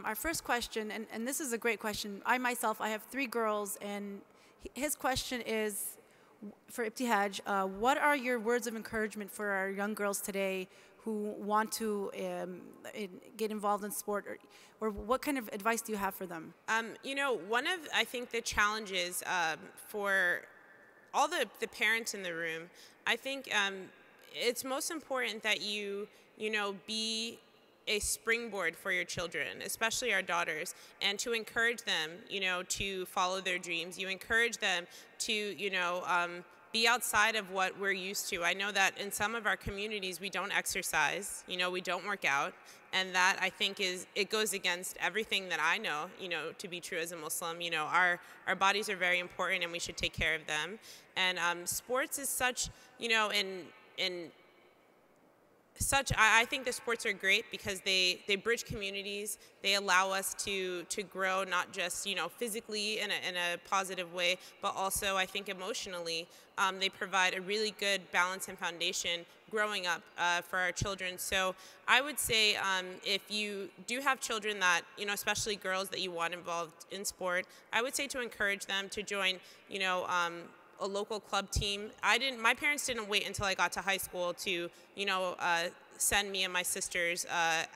our first question, and this is a great question. I myself, I have 3 girls, and his question is, for Ibtihaj, what are your words of encouragement for our young girls today who want to get involved in sport, or what kind of advice do you have for them? You know, one of, I think, the challenges for all the parents in the room, I think it's most important that you know, be a springboard for your children, especially our daughters, and to encourage them, you know, to follow their dreams. You encourage them to, you know, be outside of what we're used to. I know that in some of our communities we don't exercise, you know, we don't work out, and that I think it goes against everything that I know, you know, to be true as a Muslim. You know, our bodies are very important and we should take care of them. And sports is such, you know, I think the sports are great because they bridge communities. They allow us to grow, not just, you know, physically in a positive way, but also I think emotionally. They provide a really good balance and foundation growing up for our children. So I would say if you do have children that, you know, especially girls that you want involved in sport, I would say to encourage them to join, you know, a local club team. My parents didn't wait until I got to high school to, you know, send me and my sisters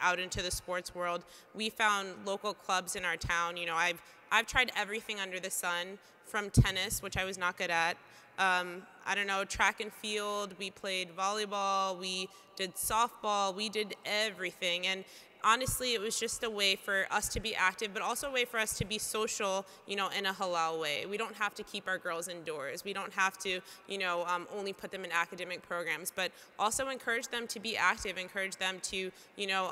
out into the sports world. We found local clubs in our town. You know, I've tried everything under the sun, from tennis, which I was not good at. I don't know, track and field. We played volleyball. We did softball. We did everything. And honestly, it was just a way for us to be active, but also a way for us to be social, you know, in a halal way. We don't have to keep our girls indoors. We don't have to, you know, only put them in academic programs, but also encourage them to be active, encourage them to, you know,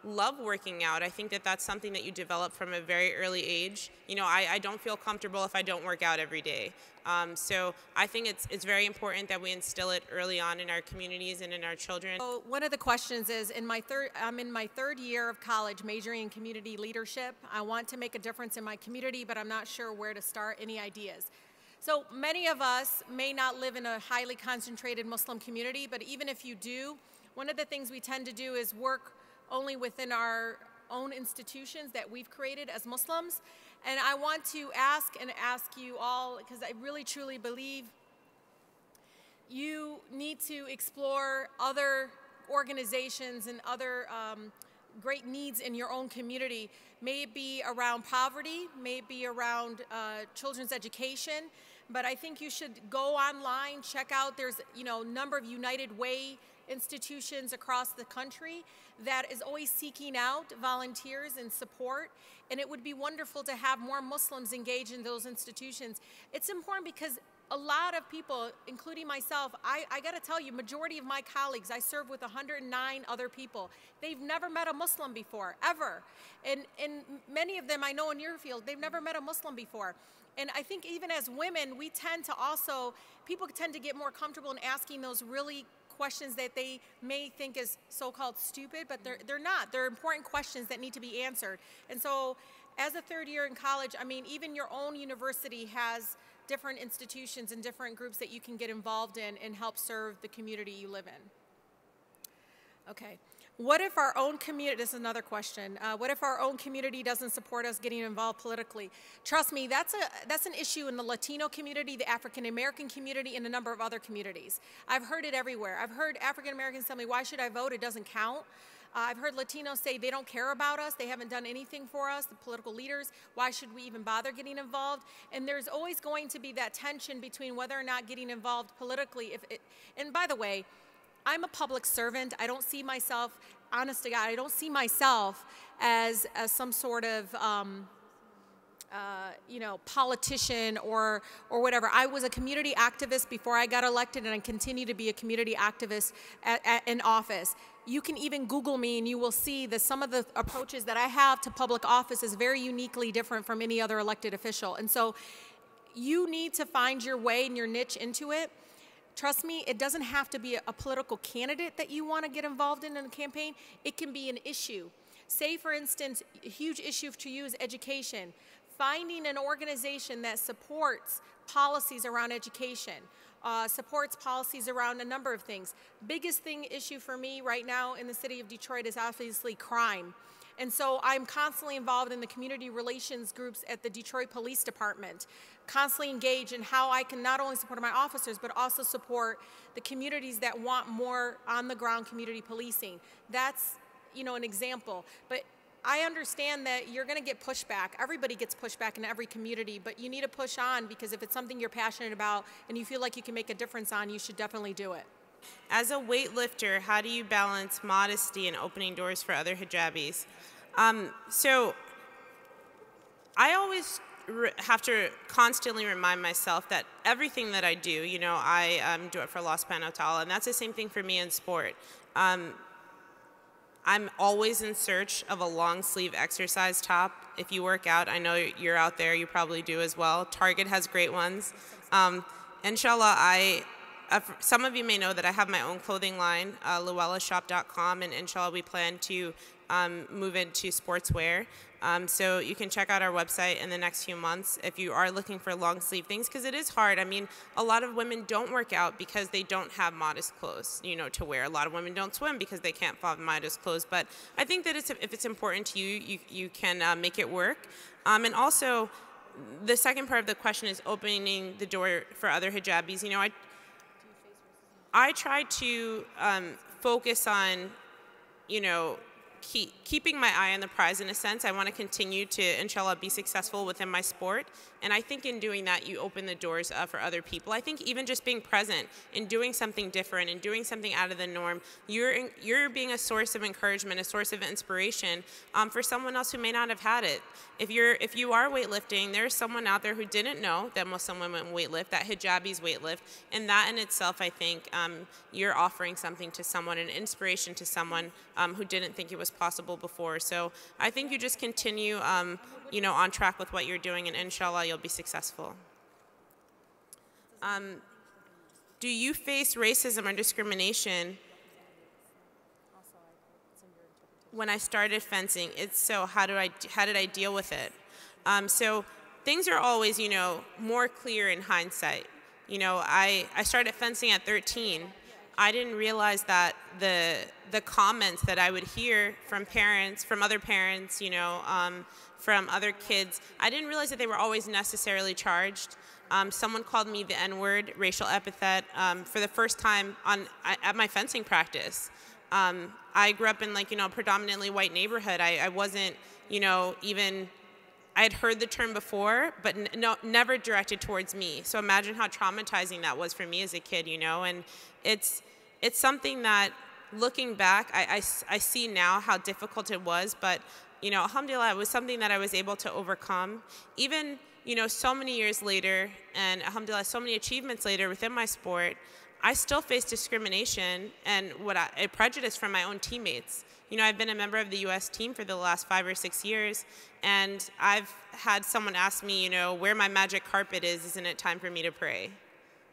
love working out. I think that that's something that you develop from a very early age. You know, I don't feel comfortable if I don't work out every day. So I think it's very important that we instill it early on in our communities and in our children. So one of the questions is, I'm in my third year of college majoring in community leadership. I want to make a difference in my community, but I'm not sure where to start. Any ideas? So many of us may not live in a highly concentrated Muslim community, but even if you do, one of the things we tend to do is work only within our own institutions that we've created as Muslims. And I want to ask you all, because I really truly believe you need to explore other organizations and other great needs in your own community. May it be around poverty, may it be around children's education, but I think you should go online, check out, there's, you know, a number of United Way institutions across the country that is always seeking out volunteers and support, and it would be wonderful to have more Muslims engage in those institutions. It's important because a lot of people, including myself, I got to tell you, majority of my colleagues, I serve with 109 other people. They've never met a Muslim before, ever. And many of them I know in your field, they've never met a Muslim before. And I think even as women, we tend to also, people tend to get more comfortable in asking those really questions that they may think is so-called stupid, but they're not. They're important questions that need to be answered. And so as a third year in college, I mean, even your own university has different institutions and different groups that you can get involved in and help serve the community you live in. Okay. What if our own community, this is another question, what if our own community doesn't support us getting involved politically? Trust me, that's an issue in the Latino community, the African American community, and a number of other communities. I've heard it everywhere. I've heard African Americans tell me, why should I vote? It doesn't count. I've heard Latinos say they don't care about us, they haven't done anything for us, the political leaders, why should we even bother getting involved? And there's always going to be that tension between whether or not getting involved politically. And by the way, I'm a public servant. I don't see myself, honest to God, I don't see myself as some sort of, you know, politician or whatever. I was a community activist before I got elected, and I continue to be a community activist in office. You can even Google me and you will see that some of the approaches that I have to public office is very uniquely different from any other elected official. And so you need to find your way and your niche into it. Trust me, it doesn't have to be a political candidate that you want to get involved in a campaign. It can be an issue. Say, for instance, a huge issue to you is education. Finding an organization that supports policies around education, supports policies around a number of things. Biggest issue for me right now in the city of Detroit is obviously crime. And so I'm constantly involved in the community relations groups at the Detroit Police Department, constantly engaged in how I can not only support my officers, but also support the communities that want more on-the-ground community policing. That's, an example. But I understand that you're going to get pushback. Everybody gets pushback in every community, but you need to push on, because if it's something you're passionate about and you feel like you can make a difference on, you should definitely do it. As a weightlifter, how do you balance modesty and opening doors for other hijabis? So I always have to constantly remind myself that everything that I do, I do it for Allah subhanahu wa ta'ala, and that's the same thing for me in sport. I'm always in search of a long sleeve exercise top. If you work out, I know you're out there, you probably do as well. Target has great ones. Inshallah, some of you may know that I have my own clothing line, luellashop.com, and inshallah we plan to move into sportswear. So you can check out our website in the next few months if you are looking for long sleeve things, because it is hard. I mean, a lot of women don't work out because they don't have modest clothes, to wear. A lot of women don't swim because they can't find modest clothes. But I think that if it's important to you, you can make it work. And also, the second part of the question is opening the door for other hijabis. I try to focus on, keeping my eye on the prize in a sense. I want to continue to, inshallah, be successful within my sport. And I think in doing that, you open the doors for other people. I think even just being present and doing something different and doing something out of the norm, you're being a source of encouragement, a source of inspiration for someone else who may not have had it. If you are weightlifting, there's someone out there who didn't know that Muslim women weightlift, that hijabis weightlift, and that in itself, I think, you're offering something to someone, an inspiration to someone who didn't think it was possible before. So I think you just continue, on track with what you're doing, and inshallah, you'll be successful. Do you face racism or discrimination? When I started fencing, how did I deal with it? So things are always, more clear in hindsight. I started fencing at 13. I didn't realize that the comments that I would hear from parents, from other parents, from other kids, I didn't realize that they were always necessarily charged. Someone called me the N-word, racial epithet, for the first time at my fencing practice. I grew up in a predominantly white neighborhood. I wasn't, I had heard the term before, but never directed towards me. So imagine how traumatizing that was for me as a kid, and it's something that, looking back, I see now how difficult it was, but, alhamdulillah, it was something that I was able to overcome. Even, so many years later, and alhamdulillah, so many achievements later within my sport, I still face discrimination and a prejudice from my own teammates. I've been a member of the U.S. team for the last 5 or 6 years, and I've had someone ask me, where my magic carpet is, isn't it time for me to pray?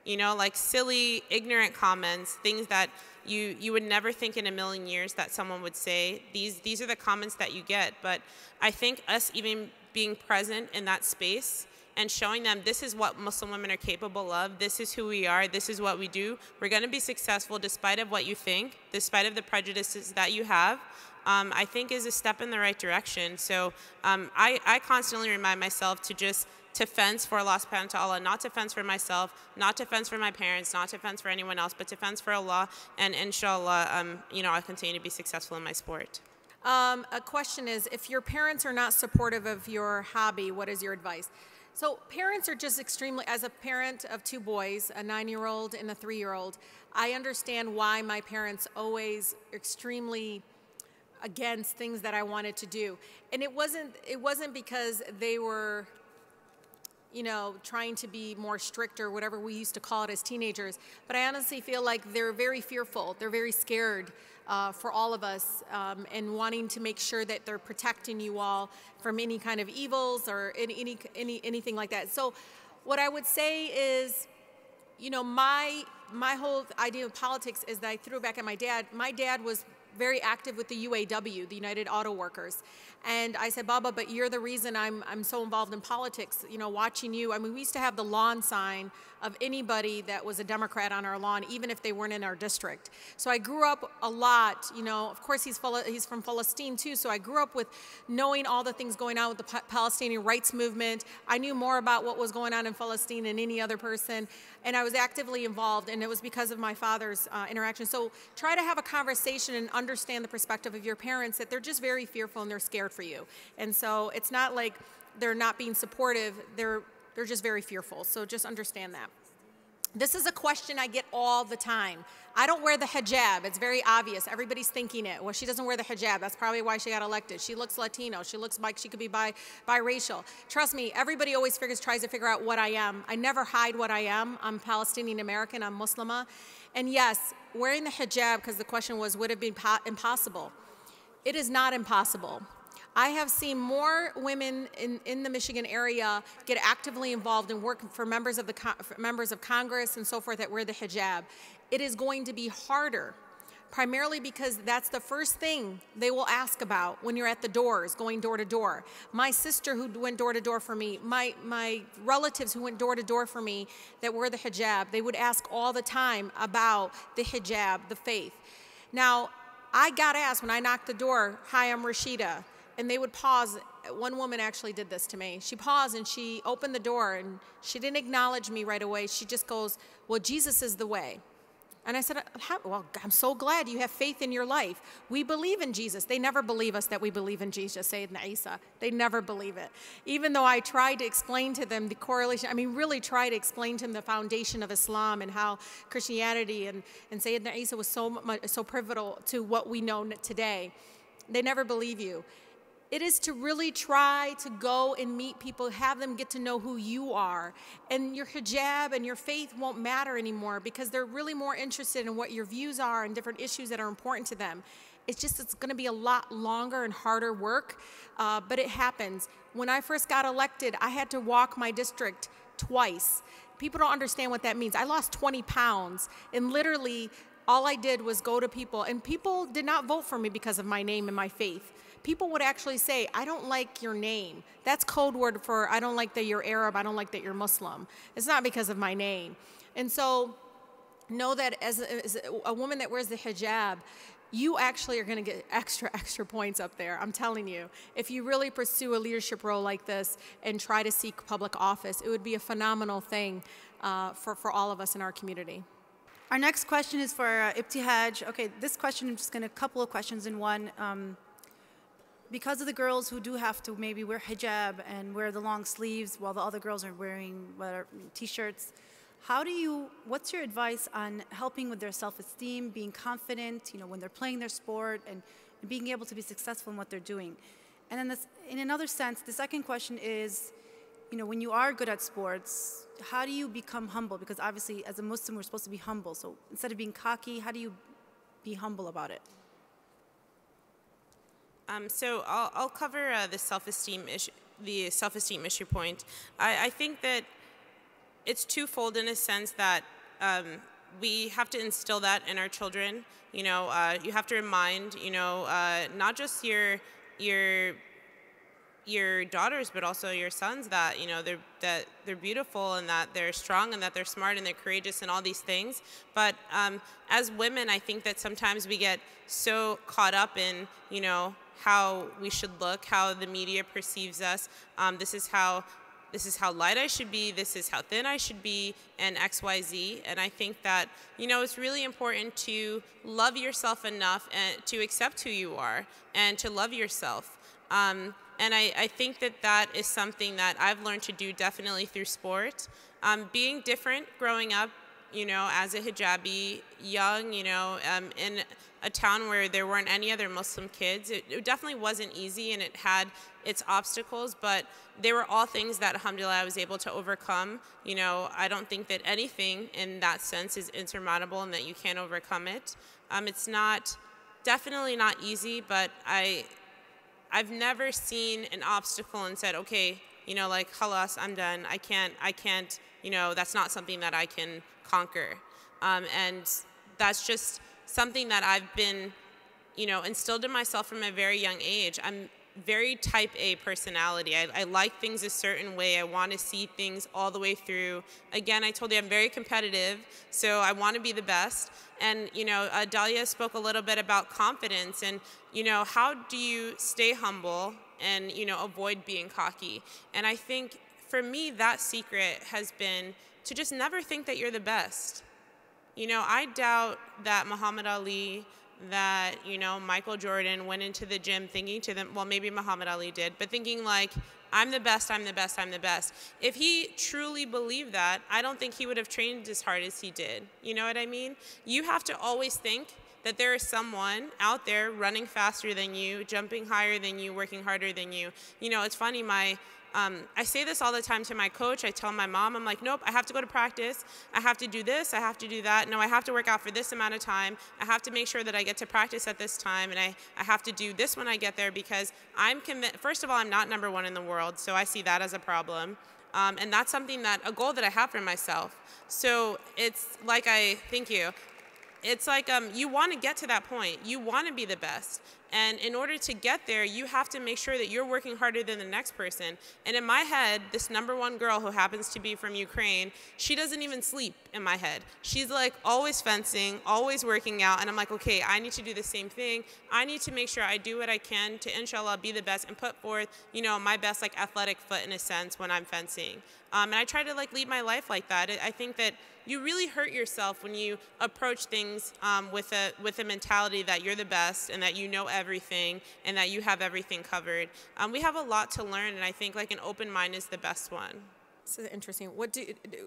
Like silly, ignorant comments, things that you would never think in a million years that someone would say. These are the comments that you get, but I think us even being present in that space and showing them this is what Muslim women are capable of, this is who we are, this is what we do, we're going to be successful despite of what you think, despite of the prejudices that you have, I think is a step in the right direction. So I constantly remind myself to fence for Allah subhanahu wa ta'ala, not to fence for myself, not to fence for my parents, not to fence for anyone else, but to fence for Allah, and inshallah, I'll continue to be successful in my sport. A question is, if your parents are not supportive of your hobby, what is your advice? So parents are just extremely, as a parent of 2 boys, a 9-year-old and a 3-year-old, I understand why my parents always extremely against things that I wanted to do. And it wasn't because they were, trying to be more strict or whatever we used to call it as teenagers, but I honestly feel like they're very fearful, they're very scared for all of us, and wanting to make sure that they're protecting you all from any kind of evils or anything like that. So what I would say is, my whole idea of politics is that I threw it back at my dad. My dad was very active with the UAW, the United Auto Workers. And I said, Baba, but you're the reason I'm so involved in politics, you know, watching you. I mean, we used to have the lawn sign of anybody that was a Democrat on our lawn, even if they weren't in our district. So I grew up a lot, you know, of course he's from Palestine too, so I grew up with knowing all the things going on with the Palestinian rights movement. I knew more about what was going on in Palestine than any other person, and I was actively involved, and it was because of my father's interaction. So try to have a conversation and understand the perspective of your parents, that they're just very fearful and they're scared for you. And so it's not like they're not being supportive, they're just very fearful. So just understand that. This is a question I get all the time. I don't wear the hijab. It's very obvious. Everybody's thinking it. Well, she doesn't wear the hijab. That's probably why she got elected. She looks Latino. She looks like she could be biracial. Trust me, everybody always tries to figure out what I am. I never hide what I am. I'm Palestinian American. I'm Muslima. And yes, wearing the hijab, because the question was, would it be impossible? It is not impossible. I have seen more women in the Michigan area get actively involved and work for members of Congress and so forth that wear the hijab. It is going to be harder, primarily because that's the first thing they will ask about when you're at the doors, going door to door. My sister who went door to door for me, my relatives who went door to door for me that wear the hijab, they would ask all the time about the hijab, the faith. Now, I got asked when I knocked the door, "Hi, I'm Rashida." And they would pause. One woman actually did this to me. She paused and she opened the door and she didn't acknowledge me right away. She just goes, "Well, Jesus is the way." And I said, "Well, I'm so glad you have faith in your life. We believe in Jesus." They never believe us that we believe in Jesus, Sayyidina Isa. They never believe it. Even though I tried to explain to them the correlation, I mean, really try to explain to them the foundation of Islam and how Christianity and Sayyidina Isa was so pivotal to what we know today. They never believe you. It is to really try to go and meet people, have them get to know who you are. And your hijab and your faith won't matter anymore because they're really more interested in what your views are and different issues that are important to them. It's going to be a lot longer and harder work, but it happens. When I first got elected, I had to walk my district twice. People don't understand what that means. I lost 20 pounds, and literally all I did was go to people, and people did not vote for me because of my name and my faith. People would actually say, "I don't like your name." That's code word for, "I don't like that you're Arab, I don't like that you're Muslim." It's not because of my name. And so know that as a woman that wears the hijab, you actually are going to get extra points up there. I'm telling you. If you really pursue a leadership role like this and try to seek public office, it would be a phenomenal thing for all of us in our community. Our next question is for Ibtihaj. Okay, this question, I'm just going to couple of questions in one. Because of the girls who do have to maybe wear hijab and wear the long sleeves while the other girls are wearing t-shirts, what's your advice on helping with their self-esteem, being confident, when they're playing their sport and being able to be successful in what they're doing? And then in another sense, the second question is, when you are good at sports, how do you become humble? Because obviously as a Muslim, we're supposed to be humble. So instead of being cocky, how do you be humble about it? So I'll cover the self-esteem issue point. I think that it's twofold in a sense that we have to instill that in our children. You have to remind not just your daughters but also your sons that they're beautiful and that they're strong and that they're smart and they're courageous and all these things. But as women, I think that sometimes we get so caught up in how we should look, how the media perceives us. This is how light I should be, this is how thin I should be, and X, Y, Z. And I think that, it's really important to love yourself enough and to accept who you are and to love yourself. And I think that is something that I've learned to do definitely through sport. Being different growing up, as a hijabi, young, in a town where there weren't any other Muslim kids. It definitely wasn't easy and it had its obstacles, but they were all things that, alhamdulillah, I was able to overcome. I don't think that anything in that sense is insurmountable and that you can't overcome it. It's definitely not easy, but I've never seen an obstacle and said, okay, like, khalas, I'm done. I can't, that's not something that I can conquer. And that's just something that I've been instilled in myself from a very young age. I'm very type A personality. I like things a certain way. I want to see things all the way through. Again, I told you I'm very competitive, so I want to be the best. And, Dahlia spoke a little bit about confidence and, how do you stay humble and, avoid being cocky? And I think for me, that secret has been to just never think that you're the best. I doubt that Muhammad Ali, that, Michael Jordan went into the gym thinking to them, well, maybe Muhammad Ali did, but thinking like, I'm the best, I'm the best, I'm the best. If he truly believed that, I don't think he would have trained as hard as he did. You know what I mean? You have to always think that there is someone out there running faster than you, jumping higher than you, working harder than you. It's funny, I say this all the time to my coach. I tell my mom, I'm like, nope, I have to go to practice. I have to do this. I have to do that. No, I have to work out for this amount of time. I have to make sure that I get to practice at this time. And I have to do this when I get there because I'm convinced, first of all, I'm not #1 in the world. So I see that as a problem. And that's something a goal that I have for myself. So it's like, thank you. It's like you want to get to that point. You want to be the best. And in order to get there, you have to make sure that you're working harder than the next person. And in my head, this #1 girl who happens to be from Ukraine, she doesn't even sleep in my head. She's like always fencing, always working out. And I'm like, okay, I need to do the same thing. I need to make sure I do what I can to, inshallah, be the best and put forth, my best athletic foot in a sense when I'm fencing. And I try to lead my life like that. I think that you really hurt yourself when you approach things with a mentality that you're the best and that you know everything and that you have everything covered. We have a lot to learn, and I think an open mind is the best one. This is interesting.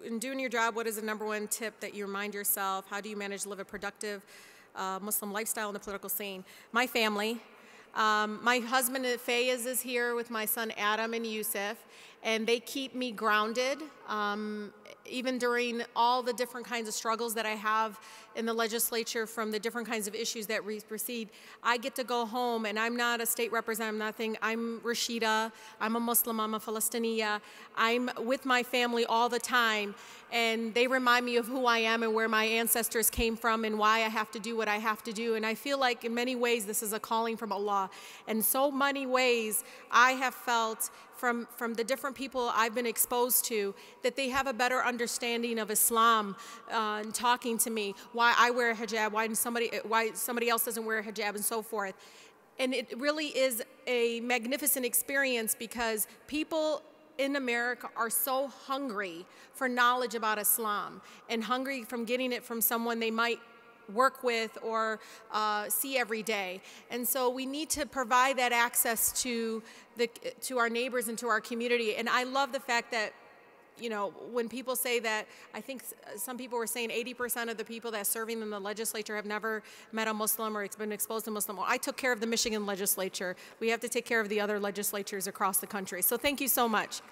In doing your job, what is the #1 tip that you remind yourself? How do you manage to live a productive Muslim lifestyle in the political scene? My family. My husband Fayez is here with my son Adam and Yusuf, and they keep me grounded. Even during all the different kinds of struggles that I have in the legislature from the different kinds of issues that proceed, I get to go home, and I'm not a state representative, nothing. I'm Rashida, I'm a Muslim, I'm a Palestinian. I'm with my family all the time, and they remind me of who I am and where my ancestors came from and why I have to do what I have to do. And I feel like in many ways this is a calling from Allah. In so many ways I have felt from the different people I've been exposed to that they have a better understanding of Islam and talking to me, why I wear a hijab, why somebody else doesn't wear a hijab, and so forth. And it really is a magnificent experience because people in America are so hungry for knowledge about Islam and hungry from getting it from someone they might work with or see every day. And so we need to provide that access to our neighbors and to our community. And I love the fact that, when people say that, I think some people were saying 80% of the people that are serving in the legislature have never met a Muslim or been exposed to Muslim. Well, I took care of the Michigan legislature. We have to take care of the other legislatures across the country. So thank you so much.